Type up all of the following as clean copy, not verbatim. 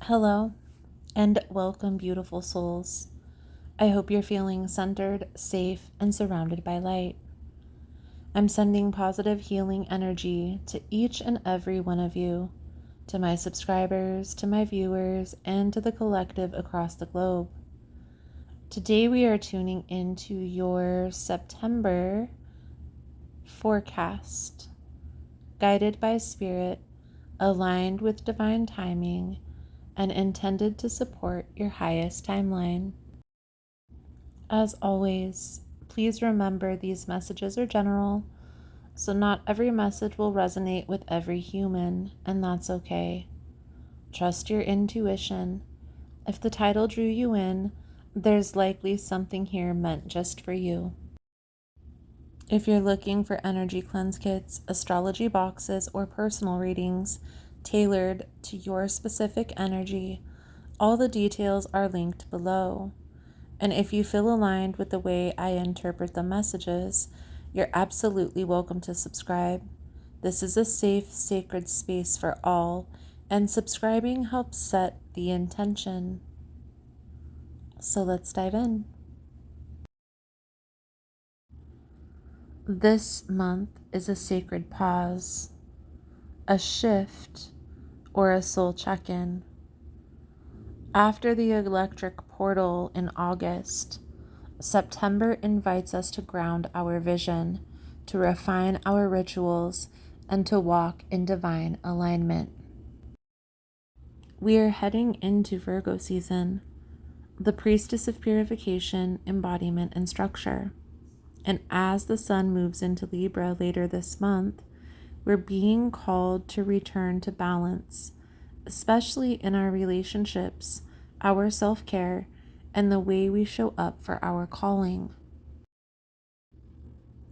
Hello and welcome, beautiful souls. I hope you're feeling centered, safe, and surrounded by light. I'm sending positive healing energy to each and every one of you, to my subscribers, to my viewers, and to the collective across the globe. Today we are tuning into your September forecast, guided by spirit, aligned with divine timing, and intended to support your highest timeline. As always, please remember these messages are general, so not every message will resonate with every human, and that's okay. Trust your intuition. If the title drew you in, there's likely something here meant just for you. If you're looking for energy cleanse kits, astrology boxes, or personal readings tailored to your specific energy, all the details are linked below. And if you feel aligned with the way I interpret the messages, you're absolutely welcome to subscribe. This is a safe, sacred space for all, and subscribing helps set the intention. So let's dive in. This month is a sacred pause, a shift, or a soul check-in. After the electric portal in August, September invites us to ground our vision, to refine our rituals, and to walk in divine alignment. We are heading into Virgo season, the priestess of purification, embodiment, and structure. And as the sun moves into Libra later this month, we're being called to return to balance, especially in our relationships, our self-care, and the way we show up for our calling.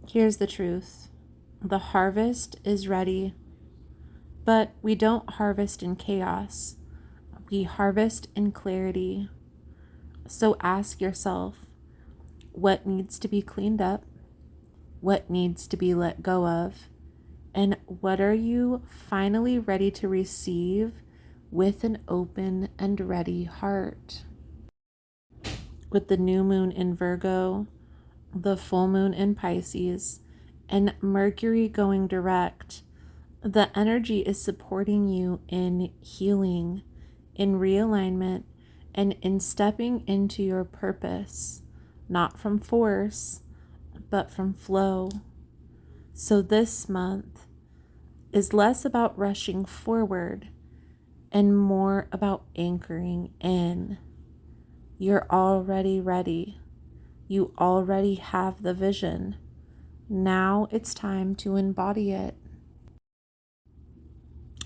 Here's the truth. The harvest is ready, but we don't harvest in chaos. We harvest in clarity. So ask yourself, what needs to be cleaned up? What needs to be let go of? And what are you finally ready to receive with an open and ready heart? With the new moon in Virgo, the full moon in Pisces, and Mercury going direct, the energy is supporting you in healing, in realignment, and in stepping into your purpose, not from force, but from flow. So this month is less about rushing forward and more about anchoring in. You're already ready. You already have the vision. Now it's time to embody it.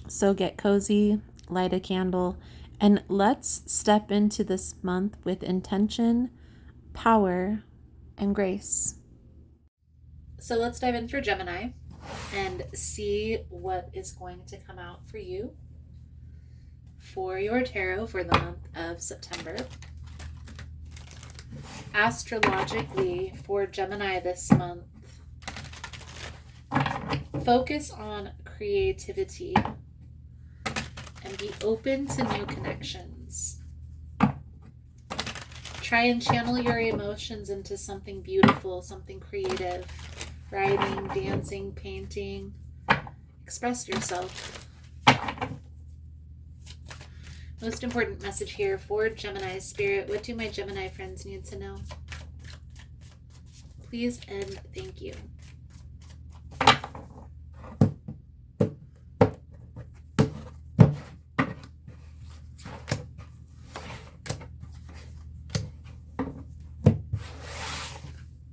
So get cozy, light a candle, and let's step into this month with intention, power, and grace. So let's dive in for Gemini and see what is going to come out for you for your tarot for the month of September. Astrologically, for Gemini this month, focus on creativity and be open to new connections. Try and channel your emotions into something beautiful, something creative. Writing, dancing, painting. Express yourself. Most important message here for Gemini spirit. What do my Gemini friends need to know? Please and thank you.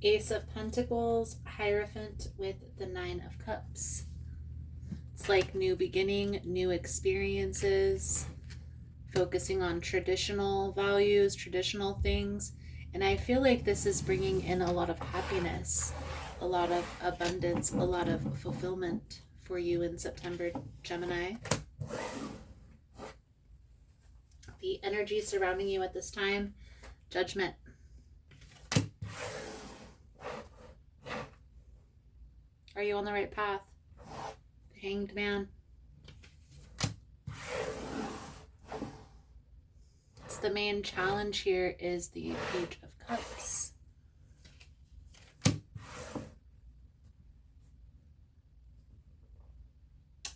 Ace of Pentacles, Hierophant with the Nine of Cups. It's like new beginning, new experiences, focusing on traditional values, traditional things. And I feel like this is bringing in a lot of happiness, a lot of abundance, a lot of fulfillment for you in September, Gemini. The energy surrounding you at this time, Judgment. Are you on the right path? The Hanged Man. the main challenge here is the Page of Cups.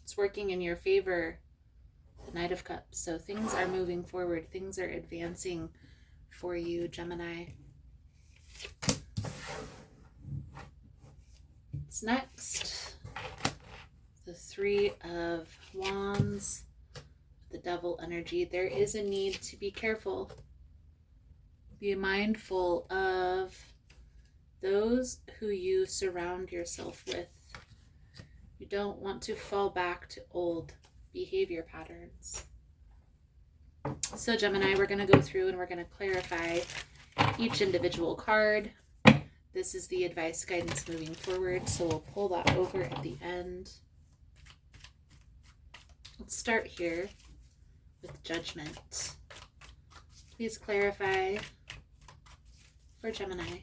It's working in your favor, the Knight of Cups. So things are moving forward. Things are advancing for you, Gemini. What's next? The Three of Wands, the Devil energy. There is a need to be careful. Be mindful of those who you surround yourself with. You don't want to fall back to old behavior patterns. So Gemini, we're going to go through and we're going to clarify each individual card. This is the advice guidance moving forward, so we'll pull that over at the end. Let's start here with Judgment. Please clarify for Gemini.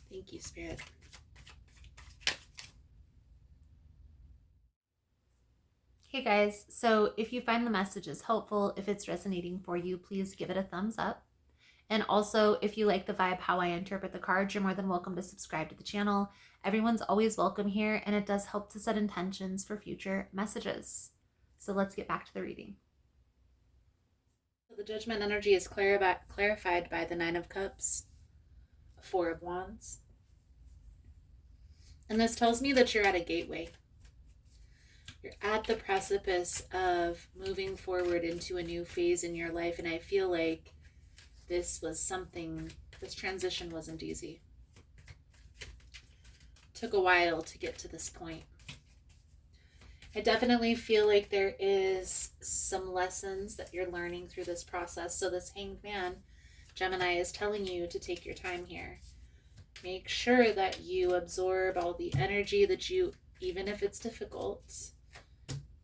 Thank you, Spirit. Hey guys, so if you find the messages helpful, if it's resonating for you, please give it a thumbs up. And also, if you like the vibe, how I interpret the cards, you're more than welcome to subscribe to the channel. Everyone's always welcome here, and it does help to set intentions for future messages. So let's get back to the reading. So the Judgment energy is clarified by the Nine of Cups, Four of Wands. And this tells me that you're at a gateway. You're at the precipice of moving forward into a new phase in your life. And I feel like this transition wasn't easy. It took a while to get to this point. I definitely feel like there is some lessons that you're learning through this process. So this Hanged Man, Gemini, is telling you to take your time here. Make sure that you absorb all the energy that you, even if it's difficult,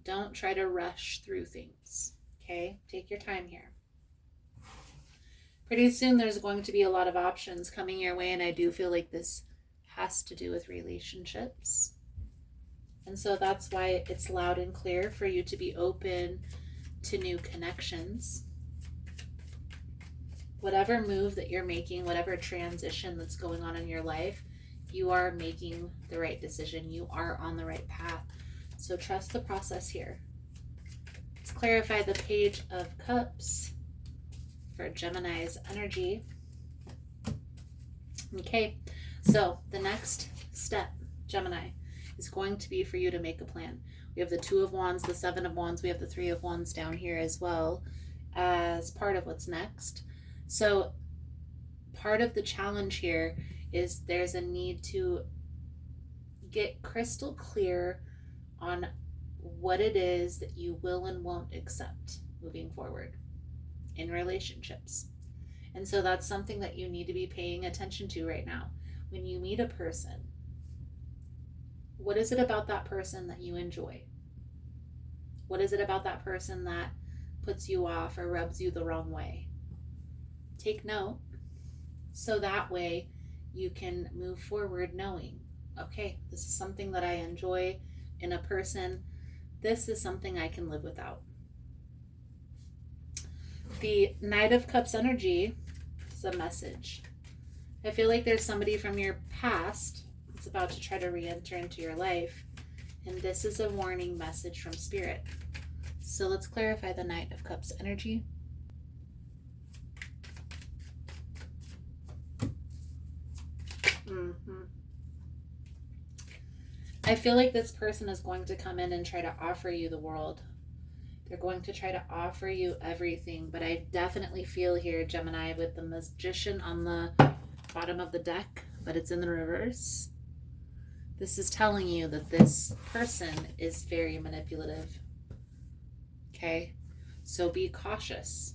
don't try to rush through things, okay? Take your time here. Pretty soon there's going to be a lot of options coming your way, and I do feel like this has to do with relationships. And so that's why it's loud and clear for you to be open to new connections. Whatever move that you're making, whatever transition that's going on in your life, you are making the right decision. You are on the right path. So trust the process here. Let's clarify the Page of Cups for Gemini's energy. Okay, so the next step, Gemini, is going to be for you to make a plan. We have the Two of Wands, the Seven of Wands. We have the Three of Wands down here as well as part of what's next. So part of the challenge here is there's a need to get crystal clear on what it is that you will and won't accept moving forward in relationships. And so that's something that you need to be paying attention to right now. When you meet a person, what is it about that person that you enjoy? What is it about that person that puts you off or rubs you the wrong way? Take note so that way you can move forward knowing, okay, this is something that I enjoy in a person. This is something I can live without. The Knight of Cups energy is a message. I feel like there's somebody from your past that's about to try to re-enter into your life, and this is a warning message from Spirit. So let's clarify the Knight of Cups energy. I feel like this person is going to come in and try to offer you the world. They're going to try to offer you everything, but I definitely feel here, Gemini, with the Magician on the bottom of the deck, but it's in the reverse. This is telling you that this person is very manipulative. Okay? So be cautious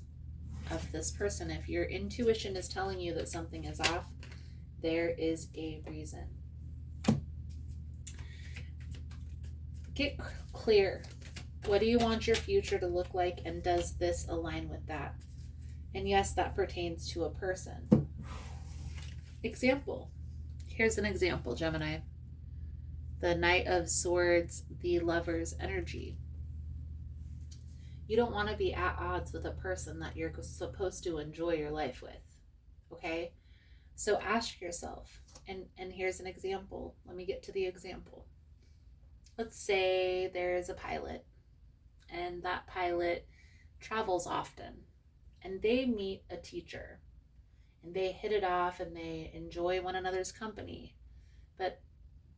of this person. If your intuition is telling you that something is off, there is a reason. Get clear. What do you want your future to look like, and does this align with that? And yes, that pertains to a person. Example. Here's an example, Gemini. The Knight of Swords, the Lover's energy. You don't want to be at odds with a person that you're supposed to enjoy your life with. Okay? So ask yourself, and here's an example. Let me get to the example. Let's say there's a pilot, and that pilot travels often, and they meet a teacher, and they hit it off, and they enjoy one another's company. But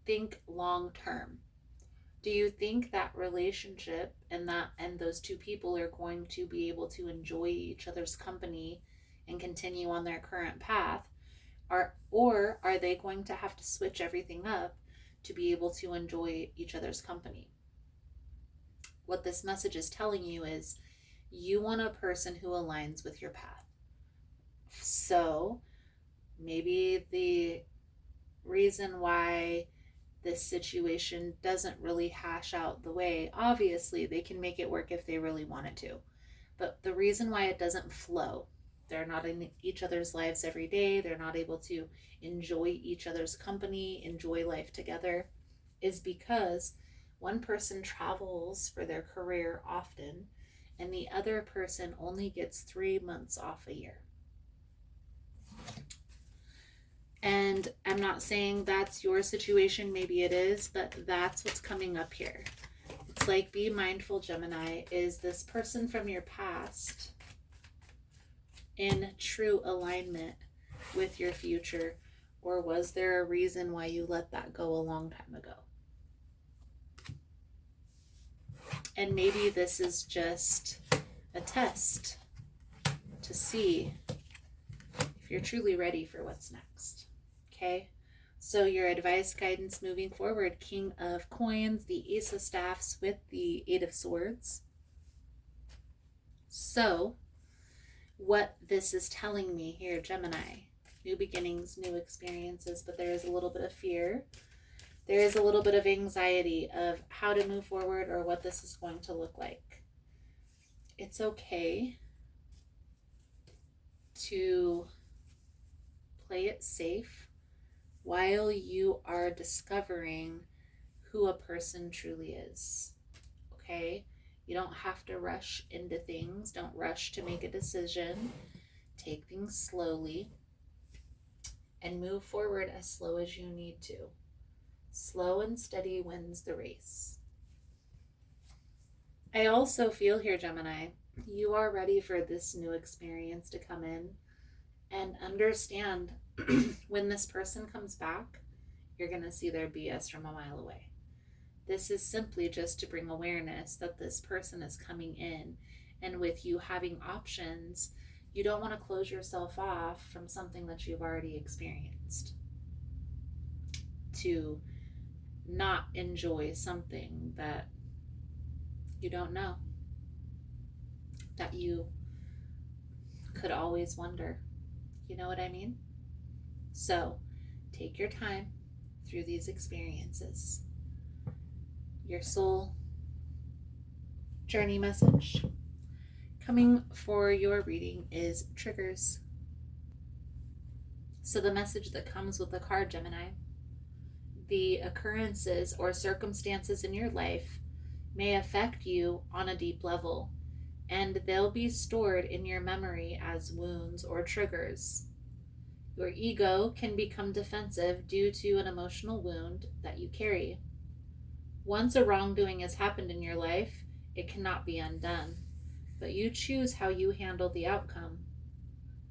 think long term. Do you think that relationship and those two people are going to be able to enjoy each other's company and continue on their current path? Or are they going to have to switch everything up to be able to enjoy each other's company? What this message is telling you is you want a person who aligns with your path. So maybe the reason why this situation doesn't really hash out the way, obviously they can make it work if they really wanted to, but the reason why it doesn't flow, they're not in each other's lives every day, they're not able to enjoy each other's company, enjoy life together, is because one person travels for their career often and the other person only gets 3 months off a year. And I'm not saying that's your situation, maybe it is, but that's what's coming up here. It's like, be mindful, Gemini. Is this person from your past in true alignment with your future, or was there a reason why you let that go a long time ago? And maybe this is just a test to see if you're truly ready for what's next. Okay, so your advice, guidance moving forward: King of Coins, the Ace of Staffs with the Eight of Swords. So what this is telling me here, Gemini, new beginnings, new experiences, but there is a little bit of fear. There is a little bit of anxiety of how to move forward or what this is going to look like. It's okay to play it safe while you are discovering who a person truly is. Okay? You don't have to rush into things. Don't rush to make a decision. Take things slowly and move forward as slow as you need to. Slow and steady wins the race. I also feel here, Gemini, you are ready for this new experience to come in, and understand when this person comes back, you're going to see their BS from a mile away. This is simply just to bring awareness that this person is coming in, and with you having options, you don't want to close yourself off from something that you've already experienced to not enjoy something that you don't know, that you could always wonder. You know what I mean? So take your time through these experiences. Your soul journey message coming for your reading is triggers. So the message that comes with the card, Gemini: the occurrences or circumstances in your life may affect you on a deep level, and they'll be stored in your memory as wounds or triggers. Your ego can become defensive due to an emotional wound that you carry. Once a wrongdoing has happened in your life, it cannot be undone, but you choose how you handle the outcome.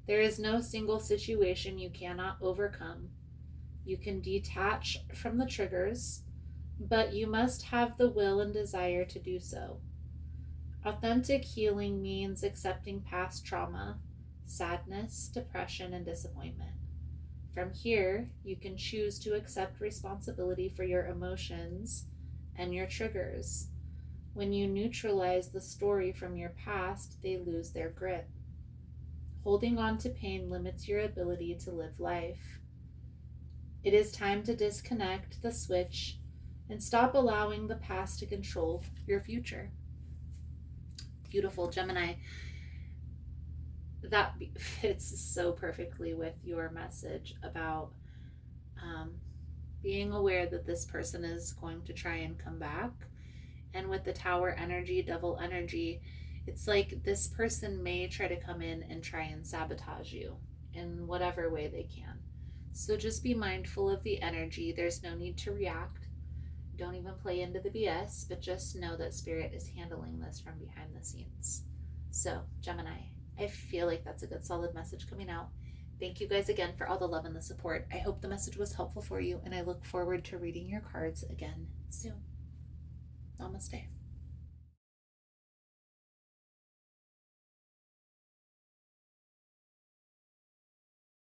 There is no single situation you cannot overcome. You can detach from the triggers, but you must have the will and desire to do so. Authentic healing means accepting past trauma, sadness, depression, and disappointment. From here, you can choose to accept responsibility for your emotions and your triggers. When you neutralize the story from your past, they lose their grip. Holding on to pain limits your ability to live life. It is time to disconnect the switch and stop allowing the past to control your future. Beautiful, Gemini. That fits so perfectly with your message about being aware that this person is going to try and come back. And with the Tower energy, Devil energy, It's like this person may try to come in and try and sabotage you in whatever way they can. So just be mindful of the energy. There's no need to react. Don't even play into the BS, but just know that Spirit is handling this from behind the scenes. So, Gemini, I feel like that's a good solid message coming out. Thank you guys again for all the love and the support. I hope the message was helpful for you, and I look forward to reading your cards again soon. Namaste.